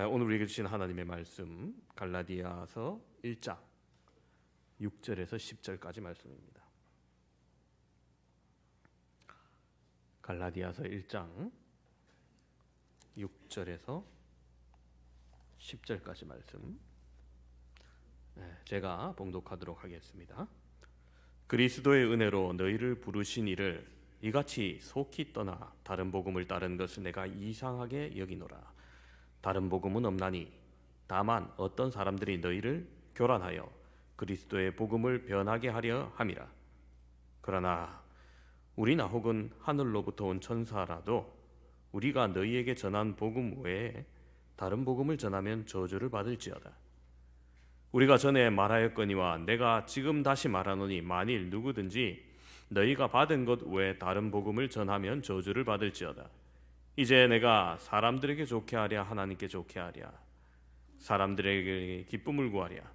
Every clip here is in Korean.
오늘 우리에게 주신 하나님의 말씀 갈라디아서 1장 6절에서 10절까지 말씀입니다. 갈라디아서 1장 6절에서 10절까지 말씀 제가 봉독하도록 하겠습니다. 그리스도의 은혜로 너희를 부르신 이를 이같이 속히 떠나 다른 복음을 따른 것을 내가 이상하게 여기노라. 다른 복음은 없나니 다만 어떤 사람들이 너희를 교란하여 그리스도의 복음을 변하게 하려 함이라. 그러나 우리나 혹은 하늘로부터 온 천사라도 우리가 너희에게 전한 복음 외에 다른 복음을 전하면 저주를 받을지어다. 우리가 전에 말하였거니와 내가 지금 다시 말하노니 만일 누구든지 너희가 받은 것 외에 다른 복음을 전하면 저주를 받을지어다. 이제 내가 사람들에게 좋게 하랴 하나님께 좋게 하랴 사람들에게 기쁨을 구하랴.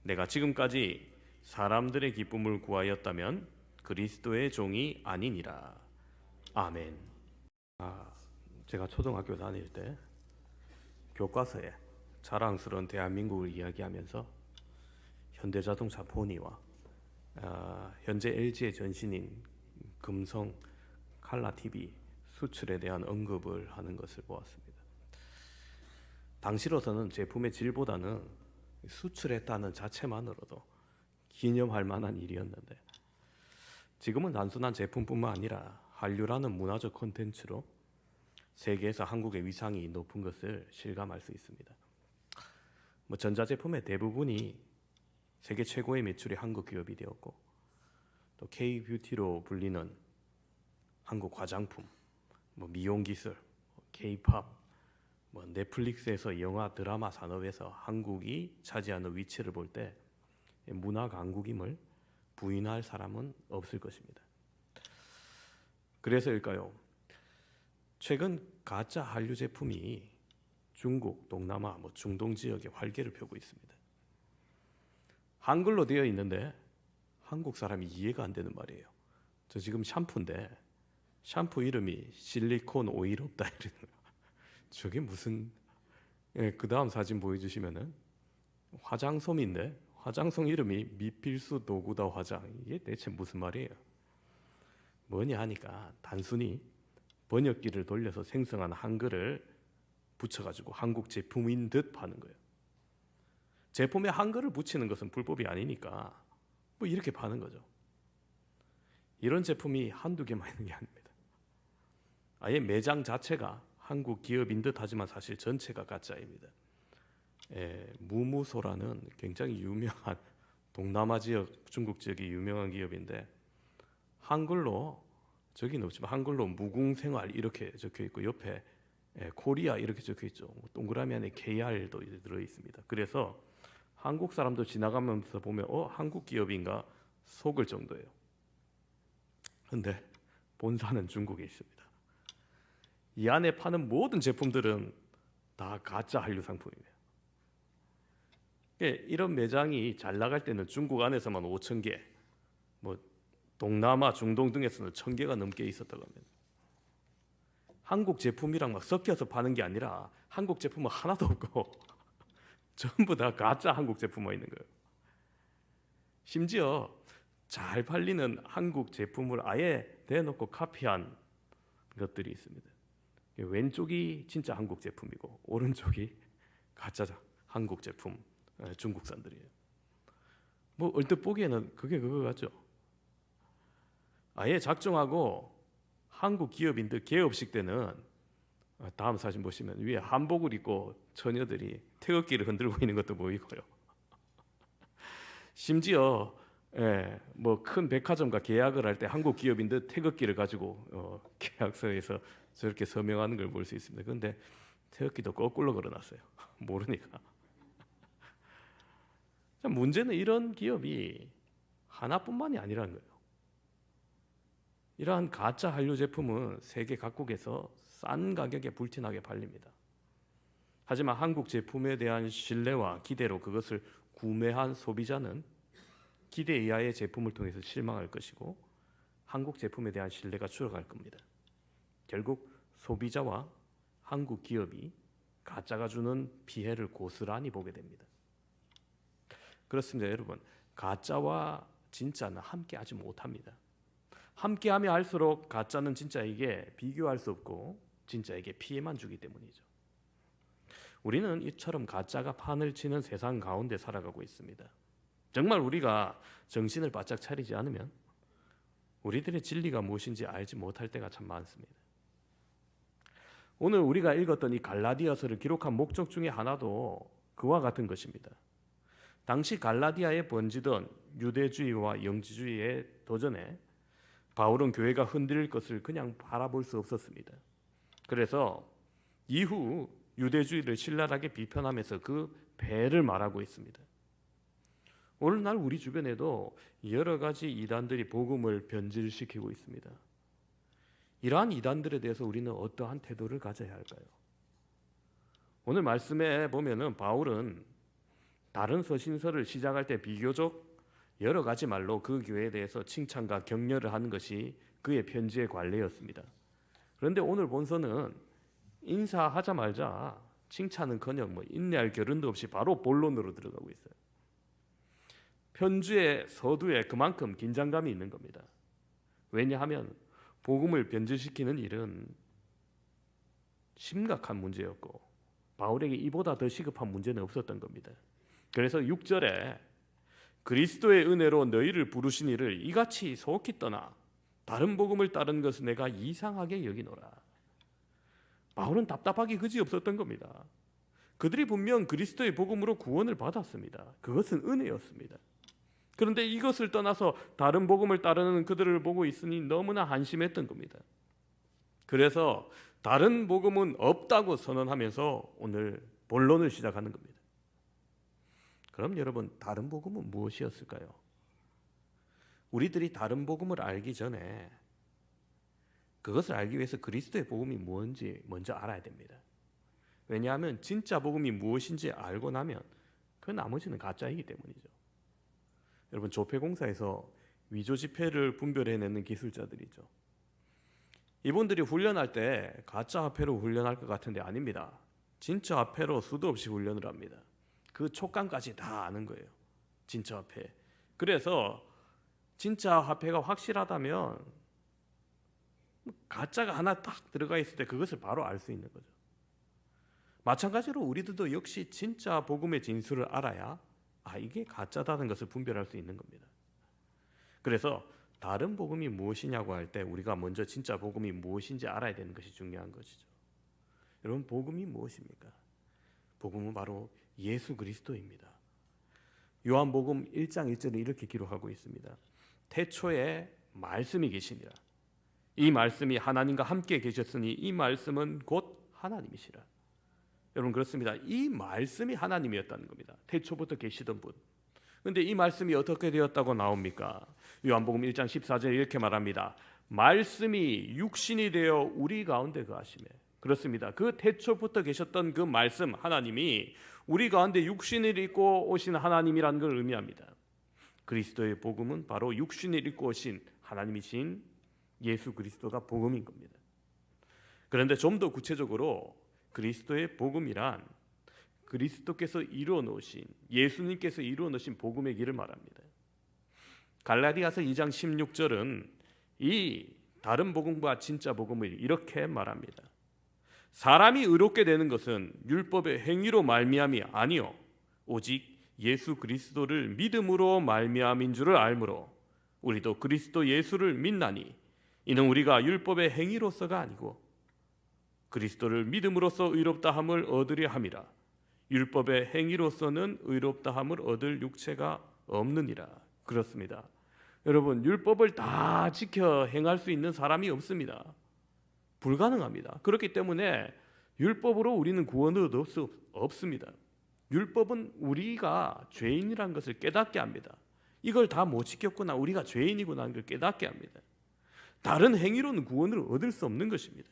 내가 지금까지 사람들의 기쁨을 구하였다면 그리스도의 종이 아니니라. 아멘. 제가 초등학교 다닐 때 교과서에 자랑스러운 대한민국을 이야기하면서 현대자동차 포니와 현재 LG의 전신인 금성 칼라 TV 수출에 대한 언급을 하는 것을 보았습니다. 당시로서는 제품의 질보다는 수출했다는 자체만으로도 기념할 만한 일이었는데, 지금은 단순한 제품뿐만 아니라 한류라는 문화적 콘텐츠로 세계에서 한국의 위상이 높은 것을 실감할 수 있습니다. 전자제품의 대부분이 세계 최고의 매출이 한국 기업이 되었고, 또 K-뷰티로 불리는 한국 화장품, 미용 기술, K-팝, 넷플릭스에서 영화 드라마 산업에서 한국이 차지하는 위치를 볼 때 문화 강국임을 부인할 사람은 없을 것입니다. 그래서일까요? 최근 가짜 한류 제품이 중국, 동남아, 중동 지역에 활개를 펴고 있습니다. 한글로 되어 있는데 한국 사람이 이해가 안 되는 말이에요. 저 지금 샴푸인데 샴푸 이름이 실리콘 오일 없다 이러는 거예요. 저게 무슨? 그 다음 사진 보여주시면은 화장솜인데 화장솜 이름이 미필수 도구다 화장. 이게 대체 무슨 말이에요? 뭐냐 하니까 단순히 번역기를 돌려서 생성한 한글을 붙여가지고 한국 제품인 듯 파는 거예요. 제품에 한글을 붙이는 것은 불법이 아니니까 이렇게 파는 거죠. 이런 제품이 한두 개만 있는 게 아닙니다. 아예 매장 자체가 한국 기업인 듯 하지만 사실 전체가 가짜입니다. 무무소라는 굉장히 유명한 동남아 지역, 중국 지역이 유명한 기업인데 한글로, 저기는 없지만 한글로 무궁생활 이렇게 적혀 있고 옆에 코리아 이렇게 적혀 있죠. 동그라미 안에 KR도 들어 있습니다. 그래서 한국 사람도 지나가면서 보면 한국 기업인가 속을 정도예요. 근데 본사는 중국에 있습니다. 이 안에 파는 모든 제품들은 다 가짜 한류 상품이에요. 이런 매장이 잘 나갈 때는 중국 안에서만 5,000개, 동남아, 중동 등에서는 1,000개가 넘게 있었다고 합니다. 한국 제품이랑 막 섞여서 파는 게 아니라 한국 제품은 하나도 없고 전부 다 가짜 한국 제품만 있는 거예요. 심지어 잘 팔리는 한국 제품을 아예 대놓고 카피한 것들이 있습니다. 왼쪽이 진짜 한국 제품이고 오른쪽이 가짜 한국 제품, 중국산들이에요. 얼뜻 보기에는 그게 그거 같죠. 아예 작정하고 한국 기업인 듯 개업식 때는 다음 사진 보시면 위에 한복을 입고 처녀들이 태극기를 흔들고 있는 것도 보이고요. 심지어 큰 백화점과 계약을 할 때 한국 기업인 듯 태극기를 가지고 계약서에서 저렇게 서명하는 걸 볼 수 있습니다. 그런데 태극기도 거꾸로 걸어놨어요. 모르니까. 문제는 이런 기업이 하나뿐만이 아니라는 거예요. 이러한 가짜 한류 제품은 세계 각국에서 싼 가격에 불티나게 팔립니다. 하지만 한국 제품에 대한 신뢰와 기대로 그것을 구매한 소비자는 기대 이하의 제품을 통해서 실망할 것이고 한국 제품에 대한 신뢰가 줄어갈 겁니다. 결국 소비자와 한국 기업이 가짜가 주는 피해를 고스란히 보게 됩니다. 그렇습니다, 여러분. 가짜와 진짜는 함께하지 못합니다. 함께하면 할수록 가짜는 진짜에게 비교할 수 없고 진짜에게 피해만 주기 때문이죠. 우리는 이처럼 가짜가 판을 치는 세상 가운데 살아가고 있습니다. 정말 우리가 정신을 바짝 차리지 않으면 우리들의 진리가 무엇인지 알지 못할 때가 참 많습니다. 오늘 우리가 읽었던 이 갈라디아서를 기록한 목적 중에 하나도 그와 같은 것입니다. 당시 갈라디아에 번지던 유대주의와 영지주의의 도전에 바울은 교회가 흔들릴 것을 그냥 바라볼 수 없었습니다. 그래서 이후 유대주의를 신랄하게 비판하면서 그 배를 말하고 있습니다. 오늘날 우리 주변에도 여러 가지 이단들이 복음을 변질시키고 있습니다. 이러한 이단들에 대해서 우리는 어떠한 태도를 가져야 할까요? 오늘 말씀에 보면은 바울은 다른 서신서를 시작할 때 비교적 여러 가지 말로 그 교회에 대해서 칭찬과 격려를 하는 것이 그의 편지의 관례였습니다. 그런데 오늘 본서는 인사하자마자 칭찬은커녕 인내할 겨른도 없이 바로 본론으로 들어가고 있어요. 편지의 서두에 그만큼 긴장감이 있는 겁니다. 왜냐하면 복음을 변질시키는 일은 심각한 문제였고 바울에게 이보다 더 시급한 문제는 없었던 겁니다. 그래서 6절에 그리스도의 은혜로 너희를 부르신 이를 이같이 속히 떠나 다른 복음을 따른 것을 내가 이상하게 여기노라. 바울은 답답하기 그지없었던 겁니다. 그들이 분명 그리스도의 복음으로 구원을 받았습니다. 그것은 은혜였습니다. 그런데 이것을 떠나서 다른 복음을 따르는 그들을 보고 있으니 너무나 한심했던 겁니다. 그래서 다른 복음은 없다고 선언하면서 오늘 본론을 시작하는 겁니다. 그럼 여러분, 다른 복음은 무엇이었을까요? 우리들이 다른 복음을 알기 전에 그것을 알기 위해서 그리스도의 복음이 뭔지 먼저 알아야 됩니다. 왜냐하면 진짜 복음이 무엇인지 알고 나면 그 나머지는 가짜이기 때문이죠. 여러분, 조폐공사에서 위조 지폐를 분별해내는 기술자들이죠. 이분들이 훈련할 때 가짜 화폐로 훈련할 것 같은데 아닙니다. 진짜 화폐로 수도 없이 훈련을 합니다. 그 촉감까지 다 아는 거예요. 진짜 화폐. 그래서 진짜 화폐가 확실하다면 가짜가 하나 딱 들어가 있을 때 그것을 바로 알 수 있는 거죠. 마찬가지로 우리들도 역시 진짜 복음의 진술을 알아야 이게 가짜다는 것을 분별할 수 있는 겁니다. 그래서 다른 복음이 무엇이냐고 할 때 우리가 먼저 진짜 복음이 무엇인지 알아야 되는 것이 중요한 것이죠. 여러분, 복음이 무엇입니까? 복음은 바로 예수 그리스도입니다. 요한복음 1장 1절에 이렇게 기록하고 있습니다. 태초에 말씀이 계시니라. 이 말씀이 하나님과 함께 계셨으니 이 말씀은 곧 하나님이시라. 여러분, 그렇습니다. 이 말씀이 하나님이었다는 겁니다. 태초부터 계시던 분. 그런데 이 말씀이 어떻게 되었다고 나옵니까? 요한복음 1장 14절에 이렇게 말합니다. 말씀이 육신이 되어 우리 가운데 거하시매. 그렇습니다. 그 태초부터 계셨던 그 말씀 하나님이 우리 가운데 육신을 입고 오신 하나님이라는 걸 의미합니다. 그리스도의 복음은 바로 육신을 입고 오신 하나님이신 예수 그리스도가 복음인 겁니다. 그런데 좀 더 구체적으로 그리스도의 복음이란 그리스도께서 이루어 놓으신, 예수님께서 이루어 놓으신 복음의 길을 말합니다. 갈라디아서 2장 16절은 이 다른 복음과 진짜 복음을 이렇게 말합니다. 사람이 의롭게 되는 것은 율법의 행위로 말미암이 아니요 오직 예수 그리스도를 믿음으로 말미암인 줄을 알므로 우리도 그리스도 예수를 믿나니 이는 우리가 율법의 행위로서가 아니고 그리스도를 믿음으로써 의롭다함을 얻으려 함이라. 율법의 행위로서는 의롭다함을 얻을 육체가 없느니라. 그렇습니다. 여러분, 율법을 다 지켜 행할 수 있는 사람이 없습니다. 불가능합니다. 그렇기 때문에 율법으로 우리는 구원을 얻을 수 없습니다. 율법은 우리가 죄인이라는 것을 깨닫게 합니다. 이걸 다 못 지켰구나, 우리가 죄인이구나 하는 걸 깨닫게 합니다. 다른 행위로는 구원을 얻을 수 없는 것입니다.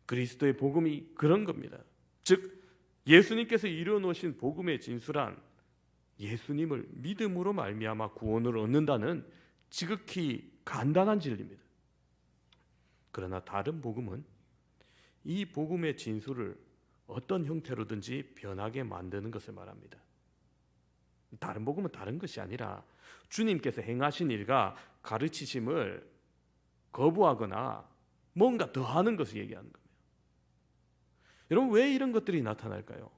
그리스도의 복음이 그런 겁니다. 즉 예수님께서 이루어 놓으신 복음의 진술한 예수님을 믿음으로 말미암아 구원을 얻는다는 지극히 간단한 진리입니다. 그러나 다른 복음은 이 복음의 진술을 어떤 형태로든지 변하게 만드는 것을 말합니다. 다른 복음은 다른 것이 아니라 주님께서 행하신 일과 가르치심을 거부하거나 뭔가 더 하는 것을 얘기하는 겁니다. 여러분, 왜 이런 것들이 나타날까요?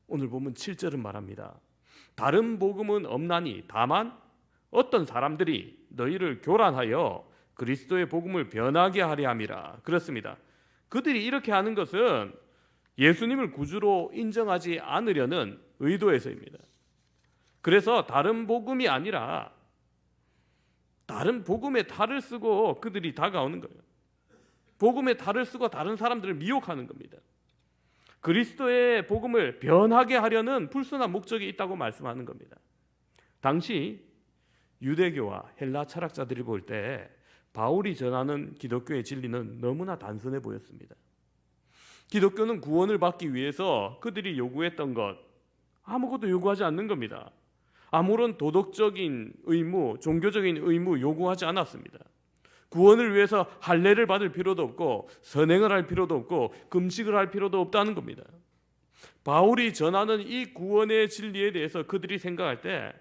오늘 보면 7절은 말합니다. 다른 복음은 없나니 다만 어떤 사람들이 너희를 교란하여 그리스도의 복음을 변하게 하려 함이라. 그렇습니다. 그들이 이렇게 하는 것은 예수님을 구주로 인정하지 않으려는 의도에서입니다. 그래서 다른 복음이 아니라 다른 복음의 탈을 쓰고 그들이 다가오는 거예요. 복음의 탈을 쓰고 다른 사람들을 미혹하는 겁니다. 그리스도의 복음을 변하게 하려는 불순한 목적이 있다고 말씀하는 겁니다. 당시 유대교와 헬라 철학자들이 볼 때 바울이 전하는 기독교의 진리는 너무나 단순해 보였습니다. 기독교는 구원을 받기 위해서 그들이 요구했던 것 아무것도 요구하지 않는 겁니다. 아무런 도덕적인 의무, 종교적인 의무 요구하지 않았습니다. 구원을 위해서 할례를 받을 필요도 없고 선행을 할 필요도 없고 금식을 할 필요도 없다는 겁니다. 바울이 전하는 이 구원의 진리에 대해서 그들이 생각할 때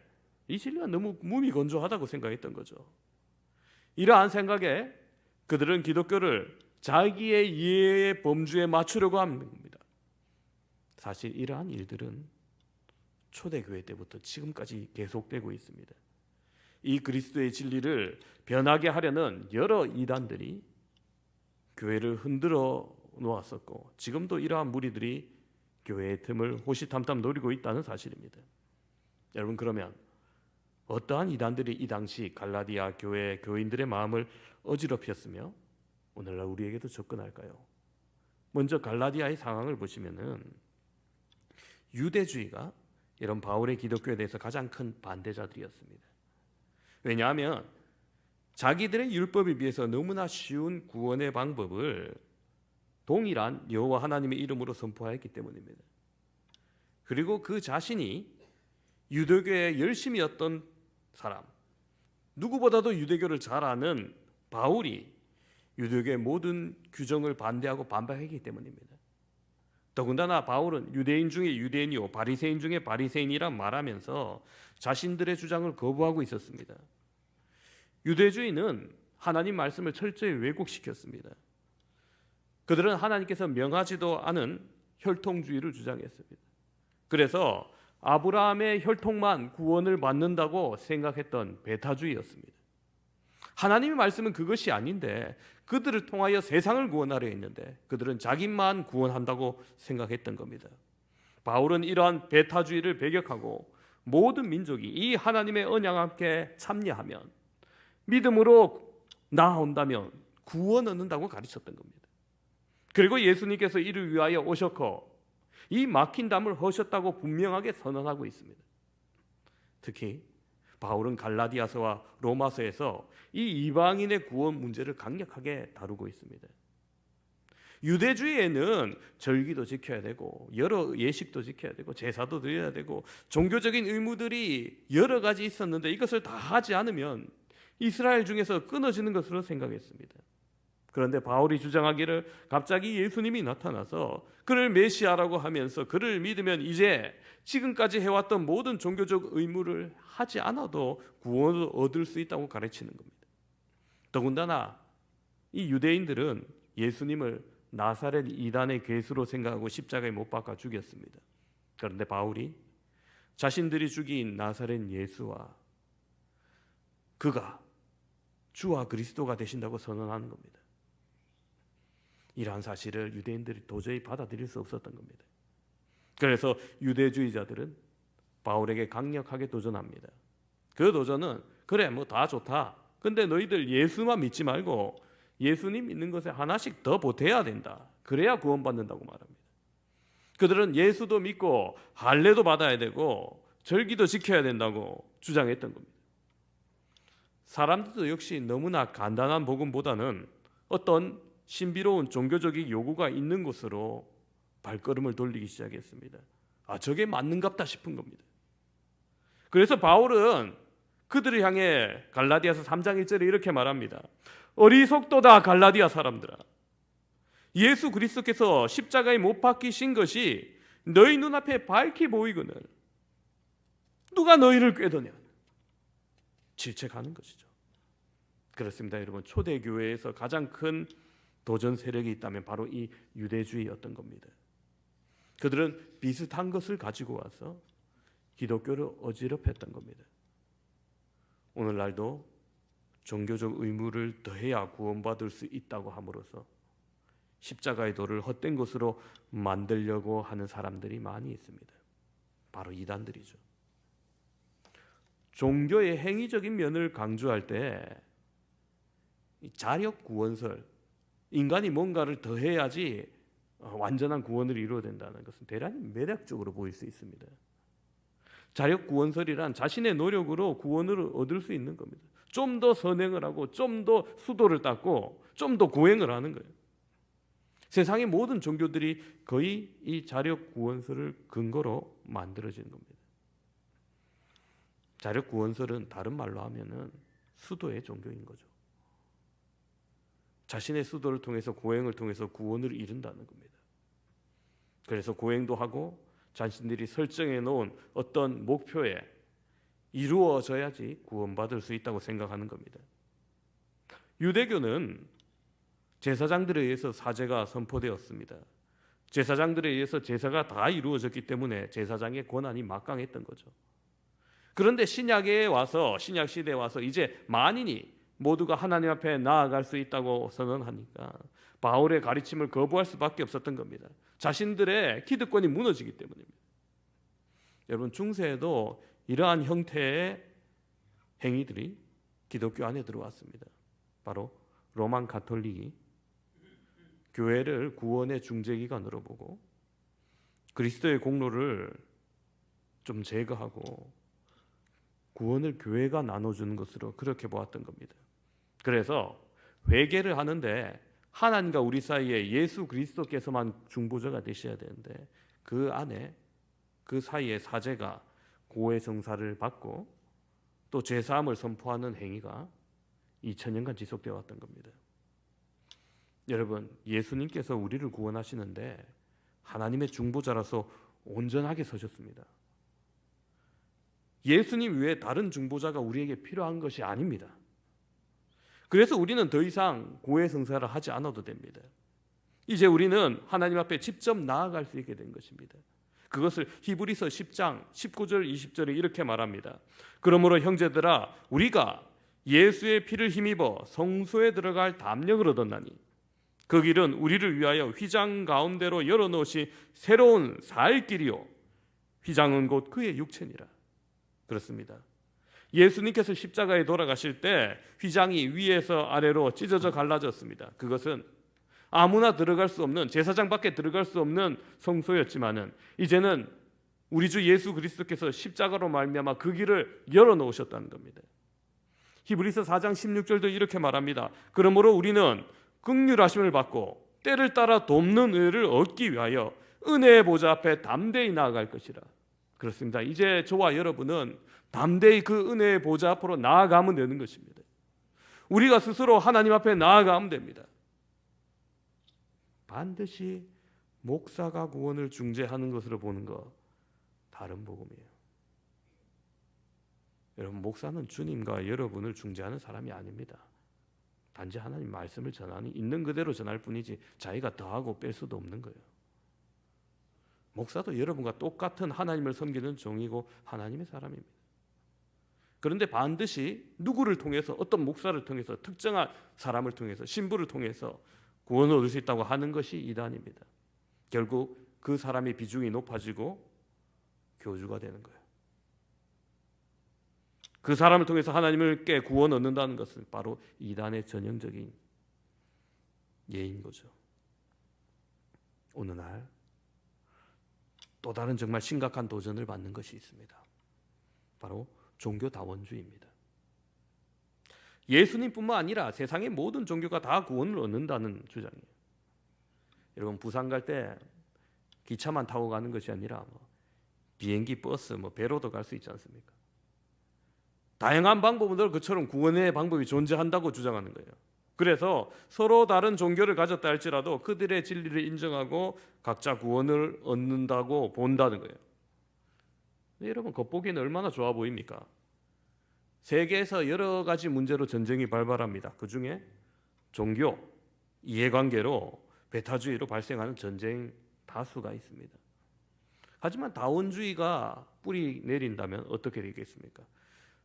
이 진리가 너무 무미건조하다고 생각했던 거죠. 이러한 생각에 그들은 기독교를 자기의 이해의 범주에 맞추려고 하는 겁니다. 사실 이러한 일들은 초대교회 때부터 지금까지 계속되고 있습니다. 이 그리스도의 진리를 변하게 하려는 여러 이단들이 교회를 흔들어 놓았었고 지금도 이러한 무리들이 교회의 틈을 호시탐탐 노리고 있다는 사실입니다. 여러분, 그러면 어떠한 이단들이 이 당시 갈라디아 교회 교인들의 마음을 어지럽혔으며 오늘날 우리에게도 접근할까요? 먼저 갈라디아의 상황을 보시면은 유대주의가 이런 바울의 기독교에 대해서 가장 큰 반대자들이었습니다. 왜냐하면 자기들의 율법에 비해서 너무나 쉬운 구원의 방법을 동일한 여호와 하나님의 이름으로 선포하였기 때문입니다. 그리고 그 자신이 유대교에 열심이었던 사람, 누구보다도 유대교를 잘 아는 바울이 유대교의 모든 규정을 반대하고 반박했기 때문입니다. 더군다나 바울은 유대인 중에 유대인이요 바리새인 중에 바리새인이란 말하면서 자신들의 주장을 거부하고 있었습니다. 유대주의는 하나님 말씀을 철저히 왜곡시켰습니다. 그들은 하나님께서 명하지도 않은 혈통주의를 주장했습니다. 그래서 아브라함의 혈통만 구원을 받는다고 생각했던 베타주의였습니다. 하나님의 말씀은 그것이 아닌데 그들을 통하여 세상을 구원하려 했는데 그들은 자기만 구원한다고 생각했던 겁니다. 바울은 이러한 베타주의를 배격하고 모든 민족이 이 하나님의 언약과 함께 참여하면 믿음으로 나아온다면 구원 얻는다고 가르쳤던 겁니다. 그리고 예수님께서 이를 위하여 오셨고 이 막힌 담을 허셨다고 분명하게 선언하고 있습니다. 특히 바울은 갈라디아서와 로마서에서 이 이방인의 구원 문제를 강력하게 다루고 있습니다. 유대주의에는 절기도 지켜야 되고 여러 예식도 지켜야 되고 제사도 드려야 되고 종교적인 의무들이 여러 가지 있었는데 이것을 다 하지 않으면 이스라엘 중에서 끊어지는 것으로 생각했습니다. 그런데 바울이 주장하기를 갑자기 예수님이 나타나서 그를 메시아라고 하면서 그를 믿으면 이제 지금까지 해왔던 모든 종교적 의무를 하지 않아도 구원을 얻을 수 있다고 가르치는 겁니다. 더군다나 이 유대인들은 예수님을 나사렛 이단의 괴수로 생각하고 십자가에 못 박아 죽였습니다. 그런데 바울이 자신들이 죽인 나사렛 예수와 그가 주와 그리스도가 되신다고 선언하는 겁니다. 이러한 사실을 유대인들이 도저히 받아들일 수 없었던 겁니다. 그래서 유대주의자들은 바울에게 강력하게 도전합니다. 그 도전은 그래 뭐 다 좋다. 근데 너희들 예수만 믿지 말고 예수님 믿는 것에 하나씩 더 보태야 된다. 그래야 구원받는다고 말합니다. 그들은 예수도 믿고 할례도 받아야 되고 절기도 지켜야 된다고 주장했던 겁니다. 사람들도 역시 너무나 간단한 복음보다는 어떤 신비로운 종교적인 요구가 있는 곳으로 발걸음을 돌리기 시작했습니다. 저게 맞는갑다 싶은 겁니다. 그래서 바울은 그들을 향해 갈라디아서 3장 1절에 이렇게 말합니다. 어리석도다 갈라디아 사람들아. 예수 그리스도께서 십자가에 못 박히신 것이 너희 눈앞에 밝히 보이거늘 누가 너희를 꾀더냐 질책하는 것이죠. 그렇습니다, 여러분. 초대교회에서 가장 큰 도전 세력이 있다면 바로 이 유대주의였던 겁니다. 그들은 비슷한 것을 가지고 와서 기독교를 어지럽혔던 겁니다. 오늘날도 종교적 의무를 더해야 구원받을 수 있다고 함으로써 십자가의 도를 헛된 것으로 만들려고 하는 사람들이 많이 있습니다. 바로 이단들이죠. 종교의 행위적인 면을 강조할 때 자력 구원설, 인간이 뭔가를 더해야지 완전한 구원을 이루어야 된다는 것은 대단히 매력적으로 보일 수 있습니다. 자력 구원설이란 자신의 노력으로 구원을 얻을 수 있는 겁니다. 좀 더 선행을 하고 좀 더 수도를 닦고 좀 더 고행을 하는 거예요. 세상의 모든 종교들이 거의 이 자력 구원설을 근거로 만들어진 겁니다. 자력 구원설은 다른 말로 하면은 수도의 종교인 거죠. 자신의 수도를 통해서 고행을 통해서 구원을 이룬다는 겁니다. 그래서 고행도 하고 자신들이 설정해 놓은 어떤 목표에 이루어져야지 구원받을 수 있다고 생각하는 겁니다. 유대교는 제사장들에 의해서 사제가 선포되었습니다. 제사장들에 의해서 제사가 다 이루어졌기 때문에 제사장의 권한이 막강했던 거죠. 그런데 신약에 와서, 신약 시대에 와서 이제 만인이 모두가 하나님 앞에 나아갈 수 있다고 선언하니까 바울의 가르침을 거부할 수밖에 없었던 겁니다. 자신들의 기득권이 무너지기 때문입니다. 여러분, 중세에도 이러한 형태의 행위들이 기독교 안에 들어왔습니다. 바로 로만 가톨릭이 교회를 구원의 중재기관으로 보고 그리스도의 공로를 좀 제거하고 구원을 교회가 나눠주는 것으로 그렇게 보았던 겁니다. 그래서 회개를 하는데 하나님과 우리 사이에 예수 그리스도께서만 중보자가 되셔야 되는데 그 안에 그 사이에 사제가 고해성사를 받고 또 죄사함을 선포하는 행위가 2000년간 지속되어 왔던 겁니다. 여러분, 예수님께서 우리를 구원하시는데 하나님의 중보자라서 온전하게 서셨습니다. 예수님 외에 다른 중보자가 우리에게 필요한 것이 아닙니다. 그래서 우리는 더 이상 고해성사를 하지 않아도 됩니다. 이제 우리는 하나님 앞에 직접 나아갈 수 있게 된 것입니다. 그것을 히브리서 10장 19절 20절에 이렇게 말합니다. 그러므로 형제들아, 우리가 예수의 피를 힘입어 성소에 들어갈 담력을 얻었나니 그 길은 우리를 위하여 휘장 가운데로 열어놓으신 새로운 살 길이요 휘장은 곧 그의 육체니라. 그렇습니다. 예수님께서 십자가에 돌아가실 때 휘장이 위에서 아래로 찢어져 갈라졌습니다. 그것은 아무나 들어갈 수 없는, 제사장밖에 들어갈 수 없는 성소였지만은 이제는 우리 주 예수 그리스도께서 십자가로 말미암아 그 길을 열어놓으셨다는 겁니다. 히브리서 4장 16절도 이렇게 말합니다. 그러므로 우리는 긍휼하심을 받고 때를 따라 돕는 은혜를 얻기 위하여 은혜의 보좌 앞에 담대히 나아갈 것이라. 그렇습니다. 이제 저와 여러분은 담대히 그 은혜의 보좌 앞으로 나아가면 되는 것입니다. 우리가 스스로 하나님 앞에 나아가면 됩니다. 반드시 목사가 구원을 중재하는 것으로 보는 거 다른 복음이에요. 여러분, 목사는 주님과 여러분을 중재하는 사람이 아닙니다. 단지 하나님 말씀을 전하니 있는 그대로 전할 뿐이지 자기가 더하고 뺄 수도 없는 거예요. 목사도 여러분과 똑같은 하나님을 섬기는 종이고 하나님의 사람입니다. 그런데 반드시 누구를 통해서, 어떤 목사를 통해서, 특정한 사람을 통해서, 신부를 통해서 구원을 얻을 수 있다고 하는 것이 이단입니다. 결국 그 사람의 비중이 높아지고 교주가 되는 거예요. 그 사람을 통해서 하나님께 구원 얻는다는 것은 바로 이단의 전형적인 예인 거죠. 어느 날 또 다른 정말 심각한 도전을 받는 것이 있습니다. 바로 종교다원주의입니다. 예수님뿐만 아니라 세상의 모든 종교가 다 구원을 얻는다는 주장이에요. 여러분, 부산 갈 때 기차만 타고 가는 것이 아니라 비행기, 버스, 배로도 갈 수 있지 않습니까? 다양한 방법으로 그처럼 구원의 방법이 존재한다고 주장하는 거예요. 그래서 서로 다른 종교를 가졌다 할지라도 그들의 진리를 인정하고 각자 구원을 얻는다고 본다는 거예요. 여러분, 겉보기에는 얼마나 좋아 보입니까? 세계에서 여러 가지 문제로 전쟁이 발발합니다. 그 중에 종교, 이해관계로, 배타주의로 발생하는 전쟁 다수가 있습니다. 하지만 다원주의가 뿌리 내린다면 어떻게 되겠습니까?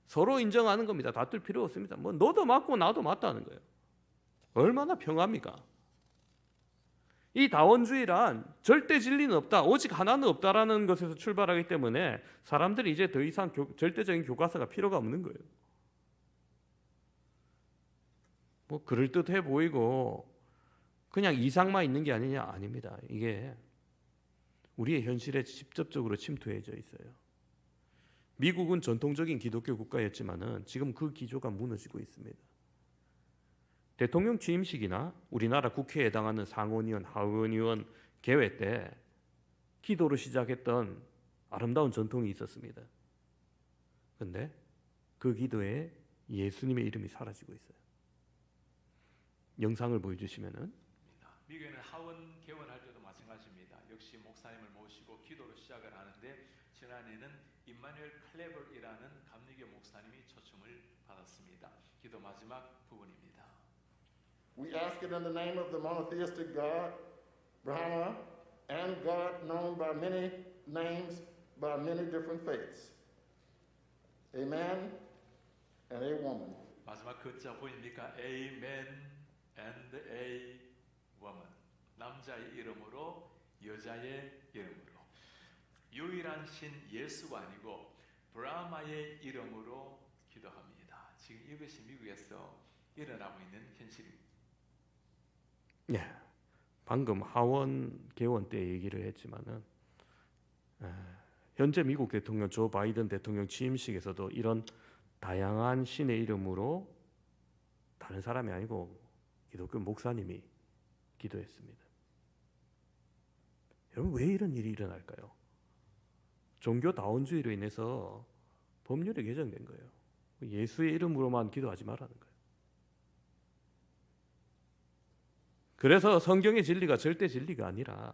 서로 인정하는 겁니다. 다툴 필요 없습니다. 뭐 너도 맞고 나도 맞다는 거예요. 얼마나 평화입니까? 이 다원주의란 절대 진리는 없다, 오직 하나는 없다라는 것에서 출발하기 때문에 사람들이 이제 더 이상 절대적인 교과서가 필요가 없는 거예요. 뭐 그럴듯해 보이고 그냥 이상만 있는 게 아니냐? 아닙니다. 이게 우리의 현실에 직접적으로 침투해져 있어요. 미국은 전통적인 기독교 국가였지만은 지금 그 기조가 무너지고 있습니다. 대통령 취임식이나 우리나라 국회에 해당하는 상원의원, 하원의원 개회 때 기도로 시작했던 아름다운 전통이 있었습니다. 그런데 그 기도에 예수님의 이름이 사라지고 있어요. 영상을 보여주시면은, 미국에는 하원 개원할 때도 마찬가지입니다. 역시 목사님을 모시고 기도로 시작을 하는데 지난해는 임마누엘 클레버이라는 감리교 목사님이 초청을 받았습니다. 기도 마지막 부분입니다. We ask it in the name of the monotheistic God, Brahma, and God known by many names, by many different faiths. A man and a woman. 마지막 글자 보입니까? A man and a woman. 남자의 이름으로 여자의 이름으로. 유일한 신 예수가 아니고 브라마의 이름으로 기도합니다. 지금 이것이 미국에서 일어나고 있는 현실입니다. 네, 방금 하원 개원 때 얘기를 했지만은 현재 미국 대통령 조 바이든 대통령 취임식에서도 이런 다양한 신의 이름으로 다른 사람이 아니고 기독교 목사님이 기도했습니다. 여러분, 왜 이런 일이 일어날까요? 종교 다원주의로 인해서 법률이 개정된 거예요. 예수의 이름으로만 기도하지 말라는 거예요. 그래서 성경의 진리가 절대 진리가 아니라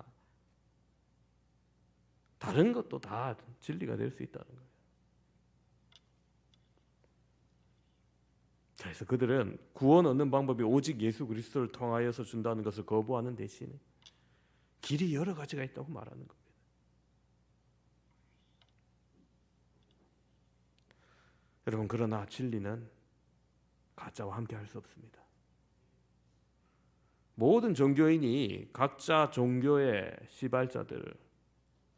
다른 것도 다 진리가 될 수 있다는 거예요. 그래서 그들은 구원 얻는 방법이 오직 예수 그리스도를 통하여서 준다는 것을 거부하는 대신에 길이 여러 가지가 있다고 말하는 겁니다. 여러분, 그러나 진리는 가짜와 함께 할 수 없습니다. 모든 종교인이 각자 종교의 시발자들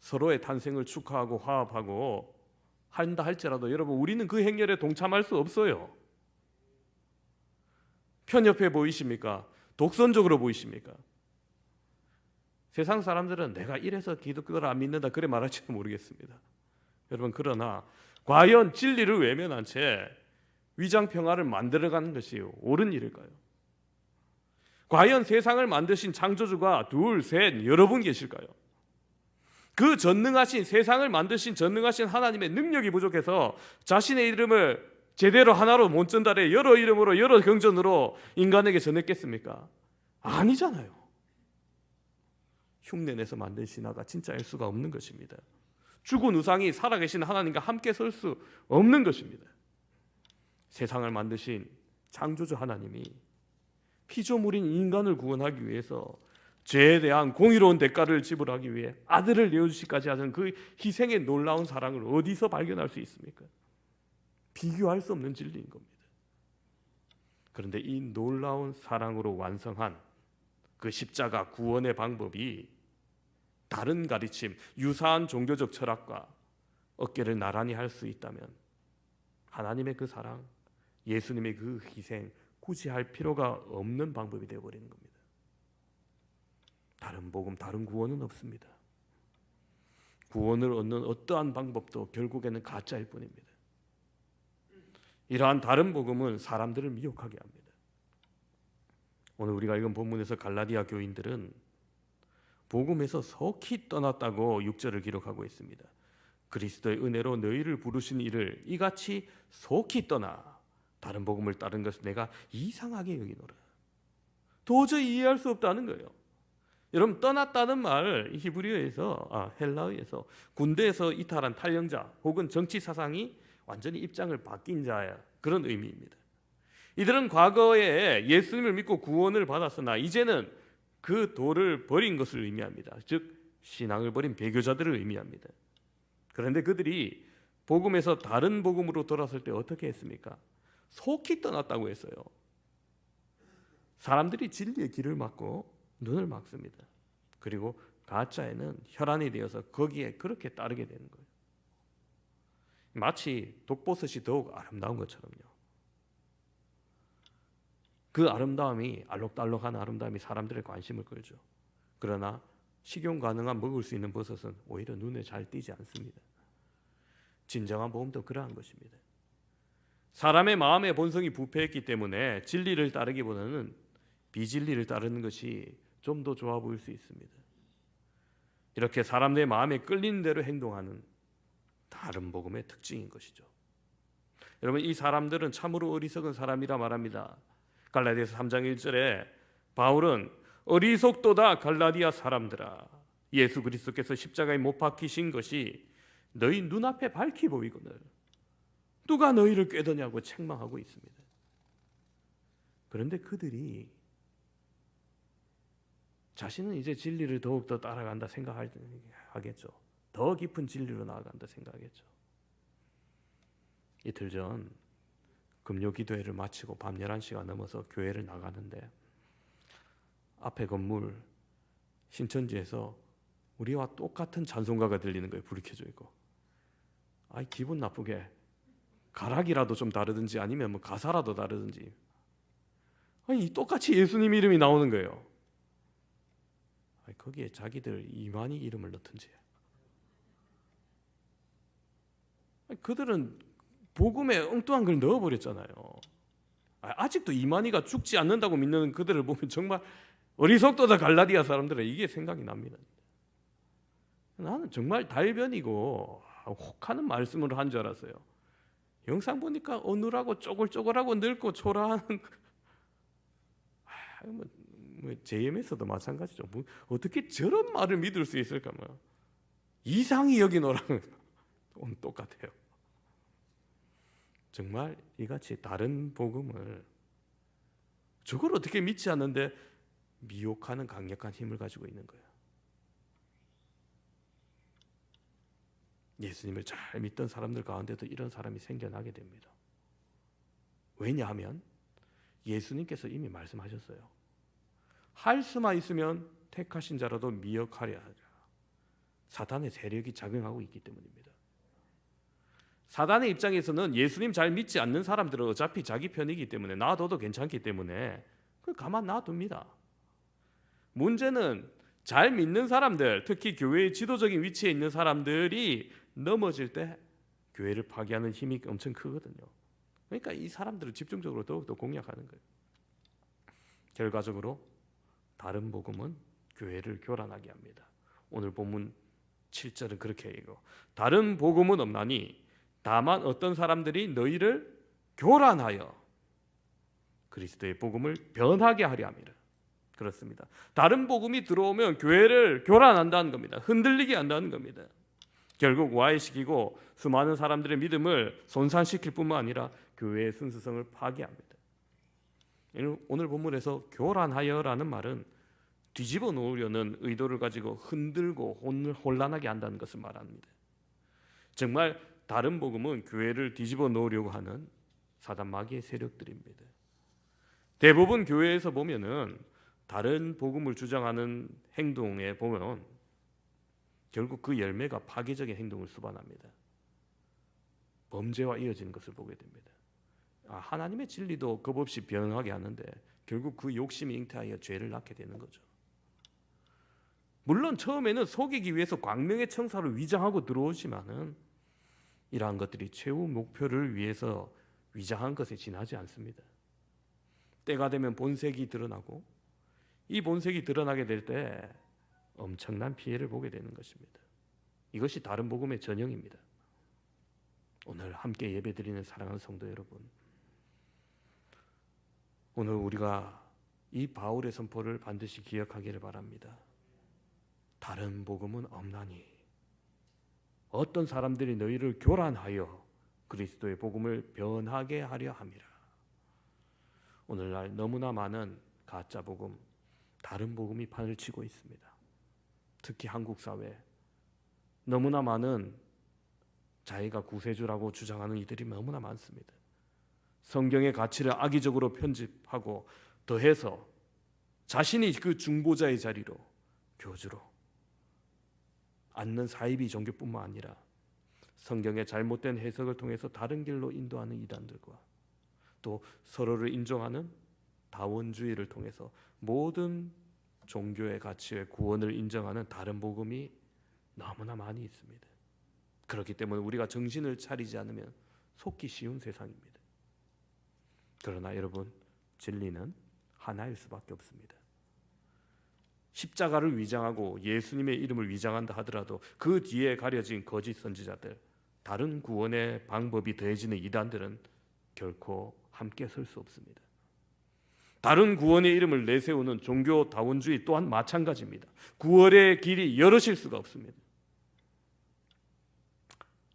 서로의 탄생을 축하하고 화합하고 한다 할지라도 여러분, 우리는 그 행렬에 동참할 수 없어요. 편협해 보이십니까? 독선적으로 보이십니까? 세상 사람들은 내가 이래서 기독교를 안 믿는다 그래 말할지도 모르겠습니다. 여러분, 그러나 과연 진리를 외면한 채 위장평화를 만들어가는 것이 옳은 일일까요? 과연 세상을 만드신 창조주가 둘, 셋, 여러 분 계실까요? 그 전능하신, 세상을 만드신 전능하신 하나님의 능력이 부족해서 자신의 이름을 제대로 하나로 못 전달해 여러 이름으로 여러 경전으로 인간에게 전했겠습니까? 아니잖아요. 흉내내서 만든 신화가 진짜일 수가 없는 것입니다. 죽은 우상이 살아계신 하나님과 함께 설 수 없는 것입니다. 세상을 만드신 창조주 하나님이 피조물인 인간을 구원하기 위해서 죄에 대한 공의로운 대가를 지불하기 위해 아들을 내어주시기까지 하는 그 희생의 놀라운 사랑을 어디서 발견할 수 있습니까? 비교할 수 없는 진리인 겁니다. 그런데 이 놀라운 사랑으로 완성한 그 십자가 구원의 방법이 다른 가르침, 유사한 종교적 철학과 어깨를 나란히 할 수 있다면 하나님의 그 사랑, 예수님의 그 희생, 굳이 할 필요가 없는 방법이 되어버리는 겁니다. 다른 복음, 다른 구원은 없습니다. 구원을 얻는 어떠한 방법도 결국에는 가짜일 뿐입니다. 이러한 다른 복음은 사람들을 미혹하게 합니다. 오늘 우리가 읽은 본문에서 갈라디아 교인들은 복음에서 속히 떠났다고 6절을 기록하고 있습니다. 그리스도의 은혜로 너희를 부르신 이를 이같이 속히 떠나 다른 복음을 따른 것을 내가 이상하게 여기노라. 도저히 이해할 수 없다는 거예요. 여러분, 떠났다는 말 히브리어에서 헬라어에서 군대에서 이탈한 탈영자 혹은 정치 사상이 완전히 입장을 바뀐 자야, 그런 의미입니다. 이들은 과거에 예수님을 믿고 구원을 받았으나 이제는 그 도를 버린 것을 의미합니다. 즉 신앙을 버린 배교자들을 의미합니다. 그런데 그들이 복음에서 다른 복음으로 돌아설 때 어떻게 했습니까? 속히 떠났다고 했어요. 사람들이 진리의 길을 막고 눈을 막습니다. 그리고 가짜에는 혈안이 되어서 거기에 그렇게 따르게 되는 거예요. 마치 독버섯이 더욱 아름다운 것처럼요. 그 아름다움이, 알록달록한 아름다움이 사람들의 관심을 끌죠. 그러나 식용 가능한 먹을 수 있는 버섯은 오히려 눈에 잘 띄지 않습니다. 진정한 복음도 그러한 것입니다. 사람의 마음의 본성이 부패했기 때문에 진리를 따르기보다는 비진리를 따르는 것이 좀 더 좋아 보일 수 있습니다. 이렇게 사람들의 마음에 끌리는 대로 행동하는 다른 복음의 특징인 것이죠. 여러분, 이 사람들은 참으로 어리석은 사람이라 말합니다. 갈라디아서 3장 1절에 바울은 어리석도다 갈라디아 사람들아, 예수 그리스도께서 십자가에 못 박히신 것이 너희 눈앞에 밝히 보이거늘 누가 너희를 꾀더냐고 책망하고 있습니다. 그런데 그들이 자신은 이제 진리를 더욱더 따라간다 생각하겠죠. 더 깊은 진리로 나아간다 생각하겠죠. 이틀 전 금요 기도회를 마치고 밤 11시가 넘어서 교회를 나가는데 앞에 건물 신천지에서 우리와 똑같은 찬송가가 들리는 거예요. 불이 켜져 있고. 아이, 기분 나쁘게 가락이라도 좀 다르든지 아니면 뭐 가사라도 다르든지, 아니 똑같이 예수님 이름이 나오는 거예요. 아니, 거기에 자기들 이만희 이름을 넣든지. 아니, 그들은 복음에 엉뚱한 걸 넣어버렸잖아요. 아직도 이만희가 죽지 않는다고 믿는 그들을 보면 정말 어리석도다 갈라디아 사람들은 이게 생각이 납니다. 나는 정말 달변이고 혹하는 말씀을 한 줄 알았어요. 영상 보니까 어눌하고 쪼글쪼글하고 늙고 초라한 뭐 JM에서도 마찬가지죠. 뭐 어떻게 저런 말을 믿을 수 있을까? 뭐 이상히 여기노랑은 똑같아요. 정말 이같이 다른 복음을 저걸 어떻게 믿지 않는데 미혹하는 강력한 힘을 가지고 있는 거예요. 예수님을 잘 믿던 사람들 가운데도 이런 사람이 생겨나게 됩니다. 왜냐하면 예수님께서 이미 말씀하셨어요. 할 수만 있으면 택하신 자라도 미혹하려 하리라. 사탄의 세력이 작용하고 있기 때문입니다. 사단의 입장에서는 예수님 잘 믿지 않는 사람들은 어차피 자기 편이기 때문에 놔둬도 괜찮기 때문에 그걸 가만 놔둡니다. 문제는 잘 믿는 사람들, 특히 교회의 지도적인 위치에 있는 사람들이 넘어질 때 교회를 파괴하는 힘이 엄청 크거든요. 그러니까 이 사람들을 집중적으로 더욱더 공략하는 거예요. 결과적으로 다른 복음은 교회를 교란하게 합니다. 오늘 본문 7절은 그렇게 얘기하고, 다른 복음은 없나니 다만 어떤 사람들이 너희를 교란하여 그리스도의 복음을 변하게 하려 함이라. 그렇습니다. 다른 복음이 들어오면 교회를 교란한다는 겁니다. 흔들리게 한다는 겁니다. 결국 와해시키고 수많은 사람들의 믿음을 손상시킬 뿐만 아니라 교회의 순수성을 파괴합니다. 오늘 본문에서 교란하여라는 말은 뒤집어 놓으려는 의도를 가지고 흔들고 혼란하게 한다는 것을 말합니다. 정말 다른 복음은 교회를 뒤집어 놓으려고 하는 사단 마귀의 세력들입니다. 대부분 교회에서 보면은 다른 복음을 주장하는 행동에 보면 결국 그 열매가 파괴적인 행동을 수반합니다. 범죄와 이어지는 것을 보게 됩니다. 하나님의 진리도 겁없이 변하게 하는데 결국 그 욕심이 잉태하여 죄를 낳게 되는 거죠. 물론 처음에는 속이기 위해서 광명의 청사를 위장하고 들어오지만은 이러한 것들이 최후 목표를 위해서 위장한 것에 지나지 않습니다. 때가 되면 본색이 드러나고 이 본색이 드러나게 될 때 엄청난 피해를 보게 되는 것입니다. 이것이 다른 복음의 전형입니다. 오늘 함께 예배드리는 사랑하는 성도 여러분, 오늘 우리가 이 바울의 선포를 반드시 기억하기를 바랍니다. 다른 복음은 없나니 어떤 사람들이 너희를 교란하여 그리스도의 복음을 변하게 하려 함이라. 오늘날 너무나 많은 가짜 복음, 다른 복음이 판을 치고 있습니다. 특히 한국 사회 너무나 많은 자기가 구세주라고 주장하는 이들이 너무나 많습니다. 성경의 가치를 악의적으로 편집하고 더해서 자신이 그 중보자의 자리로 교주로 앉는 사이비 종교뿐만 아니라 성경의 잘못된 해석을 통해서 다른 길로 인도하는 이단들과 또 서로를 인정하는 다원주의를 통해서 모든 종교의 가치의 구원을 인정하는 다른 복음이 너무나 많이 있습니다. 그렇기 때문에 우리가 정신을 차리지 않으면 속기 쉬운 세상입니다. 그러나 여러분, 진리는 하나일 수밖에 없습니다. 십자가를 위장하고 예수님의 이름을 위장한다 하더라도 그 뒤에 가려진 거짓 선지자들, 다른 구원의 방법이 더해지는 이단들은 결코 함께 설 수 없습니다. 다른 구원의 이름을 내세우는 종교 다원주의 또한 마찬가지입니다. 구원의 길이 열어질 수가 없습니다.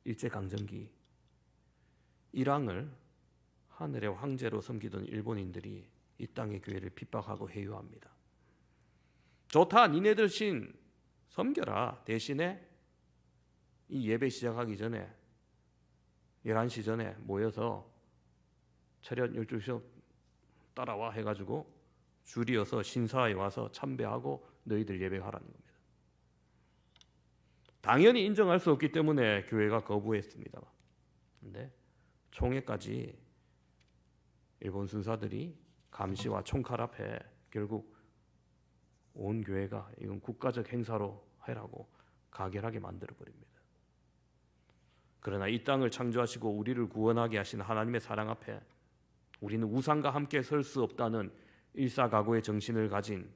일제강점기 일왕을 하늘의 황제로 섬기던 일본인들이 이 땅의 교회를 핍박하고 해유합니다. 좋다, 니네들 신 섬겨라. 대신에 이 예배 시작하기 전에 11시 전에 모여서 차렷 12시 따라와 해가지고 줄이어서 신사에 와서 참배하고 너희들 예배하라는 겁니다. 당연히 인정할 수 없기 때문에 교회가 거부했습니다. 그런데 총회까지 일본 순사들이 감시와 총칼 앞에 결국 온 교회가 이건 국가적 행사로 해라고 가결하게 만들어버립니다. 그러나 이 땅을 창조하시고 우리를 구원하게 하신 하나님의 사랑 앞에 우리는 우상과 함께 설 수 없다는 일사각오의 정신을 가진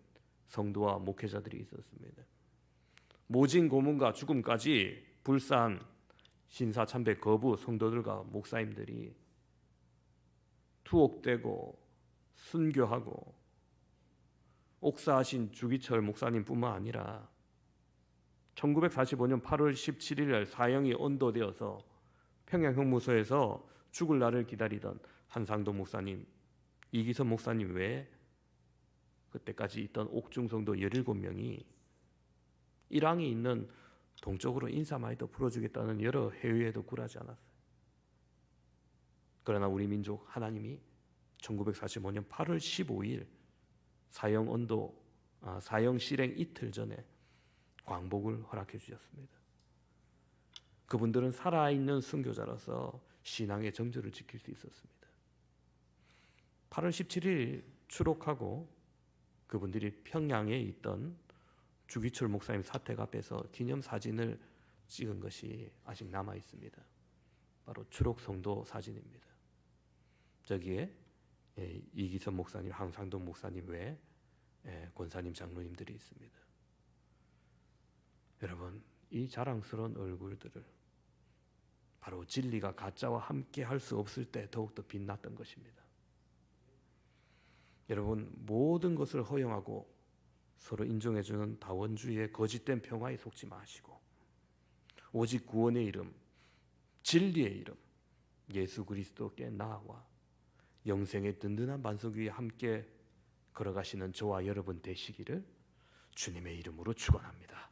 성도와 목회자들이 있었습니다. 모진 고문과 죽음까지 불사한 신사 참배 거부 성도들과 목사님들이 투옥되고 순교하고 옥사하신 주기철 목사님뿐만 아니라 1945년 8월 17일 사형이 언도되어서 평양형무소에서 죽을 날을 기다리던 한상도 목사님, 이기선 목사님 외에 그때까지 있던 옥중성도 17명이 일왕이 있는 동쪽으로 인사마이도 풀어주겠다는 여러 회의에도 굴하지 않았어요. 그러나 우리 민족 하나님이 1945년 8월 15일 사형 실행 이틀 전에 광복을 허락해 주셨습니다. 그분들은 살아있는 순교자라서 신앙의 정절을 지킬 수 있었습니다. 8월 17일 추록하고 그분들이 평양에 있던 주기철 목사님 사택 앞에서 기념사진을 찍은 것이 아직 남아 있습니다. 바로 추록성도 사진입니다. 저기에 이기선 목사님, 항상동 목사님 외에 권사님, 장로님들이 있습니다. 여러분, 이 자랑스러운 얼굴들을 바로 진리가 가짜와 함께 할 수 없을 때 더욱더 빛났던 것입니다. 여러분, 모든 것을 허용하고 서로 인정해주는 다원주의의 거짓된 평화에 속지 마시고 오직 구원의 이름, 진리의 이름, 예수 그리스도께 나아와 영생의 든든한 반석 위에 함께 걸어가시는 저와 여러분 되시기를 주님의 이름으로 축원합니다.